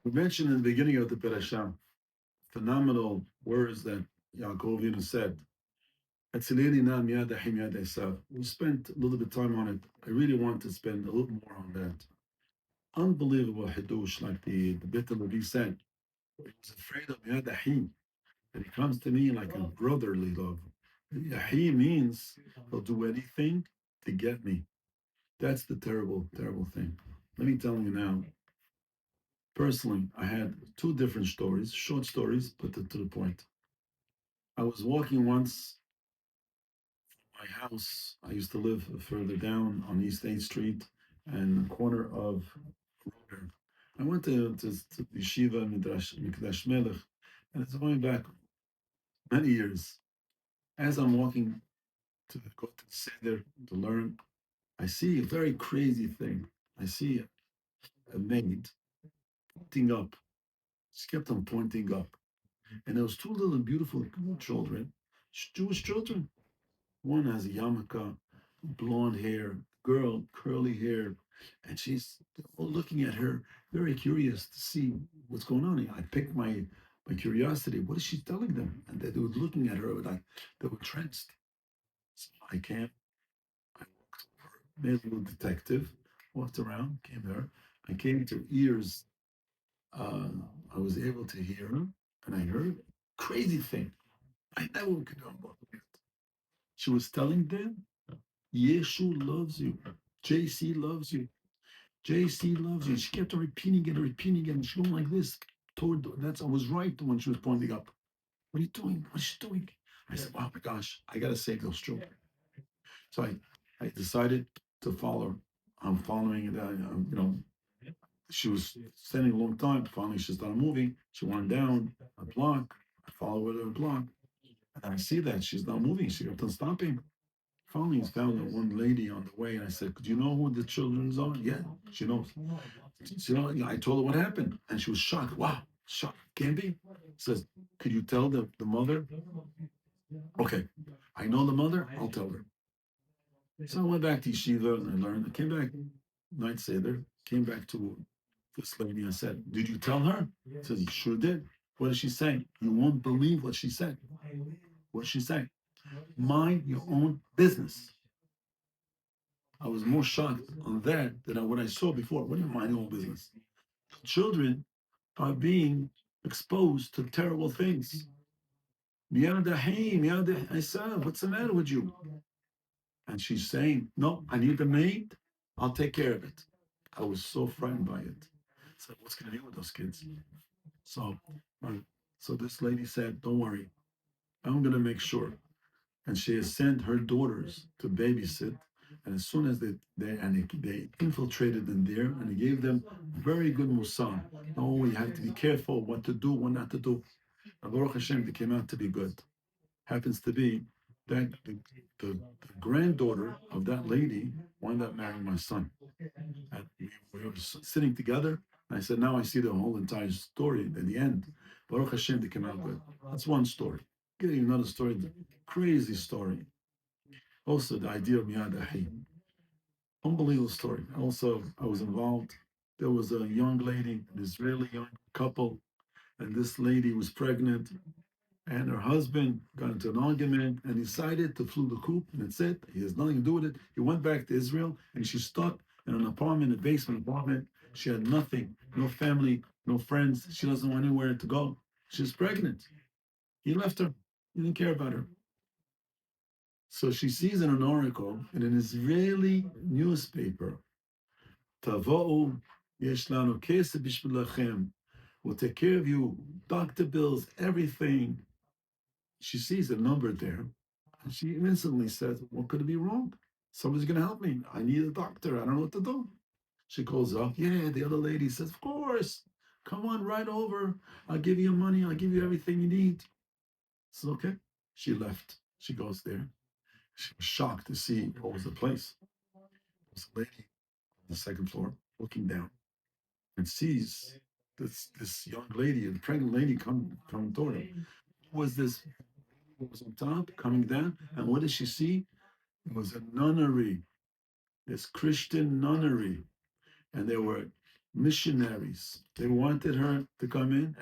We mentioned in the beginning of the Parashah phenomenal words that Yaakov Avinu said. "Atzileni na miyad achim yad Esav." We spent a little bit of time on it. I really want to spend a little more on that. Unbelievable Hidush, like the Beit Levi said. He was afraid of Yad Achim, that he comes to me like a brotherly love. Yahi means he'll do anything to get me. That's the terrible, terrible thing. Let me tell you now, personally, I had two different stories, short stories, but to the point. I was walking once my house. I used to live further down on East 8th Street and the corner of Roder. I went to Yeshiva Midrash Mikdash Melech, and it's going back many years. As I'm walking to go to the Seder to learn, I see a very crazy thing. I see a maid pointing up. She kept on pointing up. And there was two little beautiful children, Jewish children. One has a yarmulke, blonde hair, girl, curly hair, and she's all looking at her, very curious to see what's going on. I picked my curiosity. What is she telling them? And they were looking at her like they were tranced. So I came, I walked over, made a little detective, walked around, came there. I came to ears. Uh, I was able to hear her, and I heard crazy thing. I never could have believed it. She was telling them, Yeshu loves you. JC loves you. JC loves you. She kept on repeating it, and she going like this. I was right when she was pointing up. What are you doing? What is she doing? I said, oh my gosh, I gotta save those children. So I decided to follow her. I'm following it. She was standing a long time. Finally, she started moving. She went down a block. I follow her to a block. And I see that she's not moving. She kept on stopping. Finally, I found one lady on the way, and I said, "Do you know who the children's are?" Yeah, she knows. I told her what happened, and she was shocked. Wow, shocked. Can't be. Says, "Could you tell the mother?" Okay, I know the mother. I'll tell her. So I went back to yeshiva and I learned. I came back night seder. Came back to this lady. I said, "Did you tell her?" She says, "You sure did." What did she say? You won't believe what she said. What did she say? Mind your own business. I was more shocked on that than on what I saw before. What do you mind your own business? Children are being exposed to terrible things. I said, what's the matter with you? And she's saying, no, I need the maid. I'll take care of it. I was so frightened by it. So what's going to do with those kids? So, uh, so this lady said, don't worry. I'm going to make sure. And she has sent her daughters to babysit. And as soon as they infiltrated in there and they gave them very good mussar. Oh, you have to be careful what to do, what not to do. And Baruch Hashem, they came out to be good. Happens to be that the granddaughter of that lady wound up marrying my son. And we were sitting together. And I said, now I see the whole entire story at the end. Baruch Hashem, they came out good. That's one story. Give you another story, crazy story. Also, the idea of Miyad Ahim. Unbelievable story. Also, I was involved. There was a young lady, an Israeli young couple, and this lady was pregnant, and her husband got into an argument and decided to flew the coop, and that's it. He has nothing to do with it. He went back to Israel, and she's stuck in an apartment, a basement apartment. She had nothing, no family, no friends. She doesn't know anywhere to go. She's pregnant. He left her. He didn't care about her. So she sees in an article in an Israeli newspaper, Tavo'u yesh lanu kesef bishbilachem. We'll take care of you, doctor bills, everything. She sees a number there, and she instantly says, what could be wrong? Somebody's going to help me. I need a doctor. I don't know what to do. She calls up. Yeah, the other lady says, of course. Come on, right over. I'll give you money. I'll give you everything you need. Says, okay. She left. She goes there. She was shocked to see what was the place. There's a lady on the second floor looking down and sees this young lady, a pregnant lady, come toward her. Who was this? Who was on top, coming down? And what did she see? It was a nunnery, this Christian nunnery, and there were missionaries. They wanted her to come in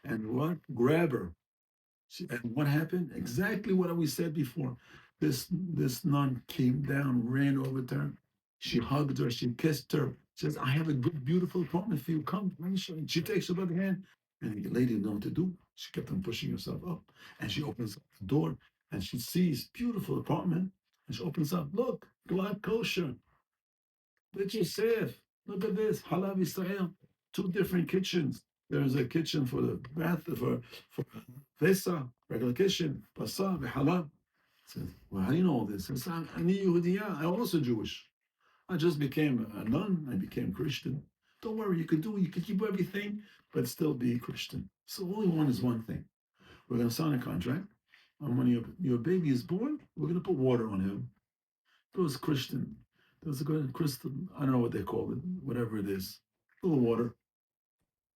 and what? Grab her. And what happened? Exactly what we said before. This nun came down, ran over to her. She hugged her. She kissed her. She says, "I have a good, beautiful apartment for you. Come, let me show you." She takes her by the hand, and the lady didn't know what to do. She kept on pushing herself up, and she opens up the door, and she sees beautiful apartment, and she opens up. Look, Glad kosher. Let you safe. Look at this, Halav Israel. Two different kitchens. There's a kitchen for the bath for Vesa, regular kitchen, Basa, Halab. Says, well, how do you know all this? Says, I knew Yehudiya. I'm also Jewish. I just became a nun. I became Christian. Don't worry, you can keep everything, but still be Christian. So all we want is one thing. We're going to sign a contract. And when your baby is born, we're going to put water on him. It was Christian. There was a good Christian, I don't know what they call it, whatever it is. A little water.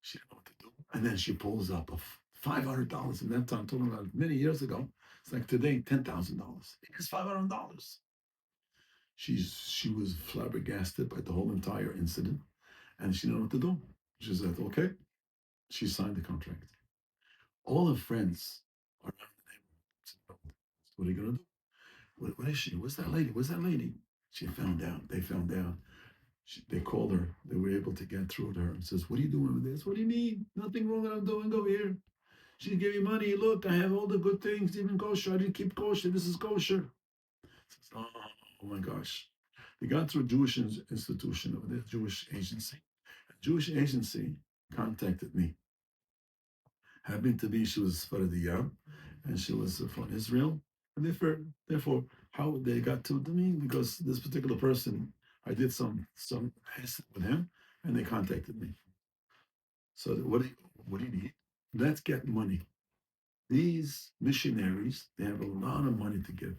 She didn't know what to do. And then she pulls up a $500. In that time, talking about many years ago. It's like today, $10,000. It's $500. She was flabbergasted by the whole entire incident, and she didn't know what to do. She said, "Okay." She signed the contract. All her friends are around the neighborhood. Said, "Oh, what are you gonna do? What is she? Where's that lady? Where's that lady?" She found out. They found out. They called her. They were able to get through to her and says, "What are you doing with this? What do you mean? Nothing wrong that I'm doing over here. She gave me money. Look, I have all the good things, even kosher. I didn't keep kosher. This is kosher." Says, oh my gosh. They got through a Jewish institution over there, Jewish agency. A Jewish agency contacted me. Happened to be she was Faradiyah and she was from Israel. And therefore, how they got to me because this particular person, I did some hesed with him, and they contacted me. So what do you need? Let's get money. These missionaries, they have a lot of money to give.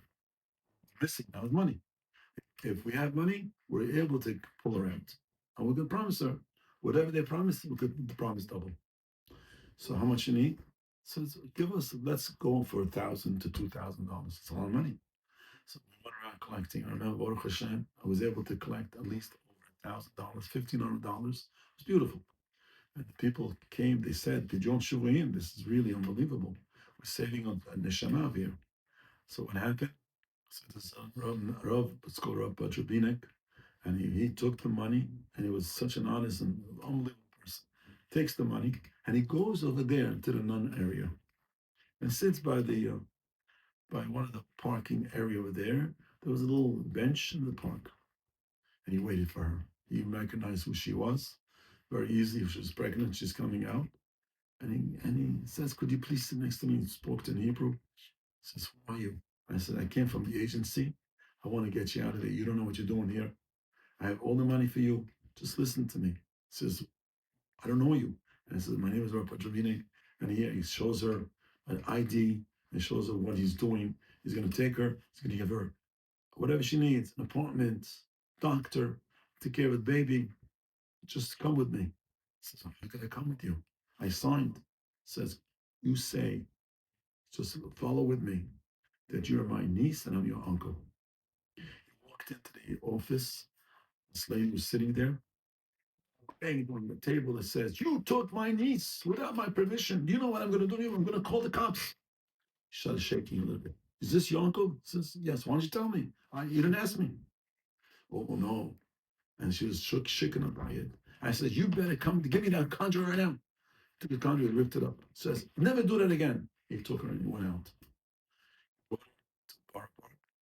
Missing now is money. If we have money, we're able to pull her out. And we're going to promise her whatever they promised, we could promise double. So how much you need? So give us, let's go for $1,000 to $2,000. It's a lot of money. So we went around collecting. I remember Baruch Hashem, I was able to collect at least over $1,000, $1,500. It's beautiful. And the people came, they said, Pidyon Shuvaim, this is really unbelievable. We're saving a neshama here. So what happened? So this Rav, it's called Rav Batrabinek, and he took the money, and he was such an honest and unbelievable person. Takes the money, and he goes over there to the nun area, and sits by one of the parking area over there. There was a little bench in the park, and he waited for her. He recognized who she was very easily. She was pregnant. She's coming out, and he says, "Could you please sit next to me?" He spoke in Hebrew. He says, "Who are you?" I said, "I came from the agency. I want to get you out of there. You don't know what you're doing here. I have all the money for you. Just listen to me." He says, "I don't know you." And I said, "My name is Rabbi Wadiche." And he shows her an ID and shows her what he's doing. He's going to take her, he's going to give her whatever she needs, an apartment, doctor, take care of the baby. Just come with me. He says, "How can I come with you?" I signed. Says, "You say, just follow with me, that you're my niece and I'm your uncle." He walked into the office. This lady was sitting there, banging on the table that says, "You took my niece without my permission. You know what I'm going to do to you? I'm going to call the cops." She started shaking a little bit. "Is this your uncle?" He says, "Yes." "Why don't you tell me? You didn't ask me." "Oh, no." And she was shaken up by it. I said, "You better come to give me that contract right now." Took the contract, ripped it up. Says, "Never do that again." He took her and he went out.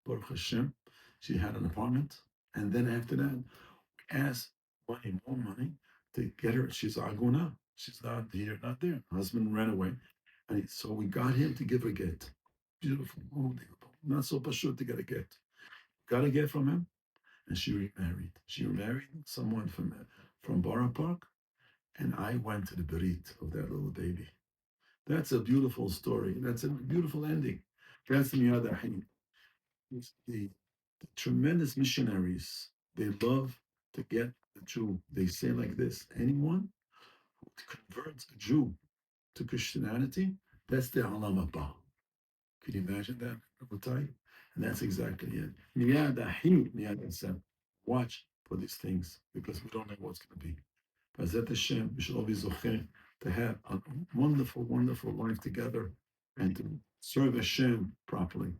Baruch Hashem, she had an apartment. And then after that, asked money, more money to get her. She's aguna. She's not here, not there. Her husband ran away. So we got him to give her get. Beautiful, unbelievable. Not so pashut to get a get. Got a get from him, and she remarried. She remarried someone from Borough Park, and I went to the berit of that little baby. That's a beautiful story. That's a beautiful ending. That's the Miyad Ahim. The tremendous missionaries. They love to get the Jew. They say like this: anyone who converts a Jew to Christianity, that's the Alam Abba. Can you imagine that, Rabotai? And that's exactly it. Miyad Ahim, Miyad Hashem. Watch for these things because we don't know what's going to be. Hazet Hashem, we should all be zocher to have a wonderful, wonderful life together and to serve Hashem properly.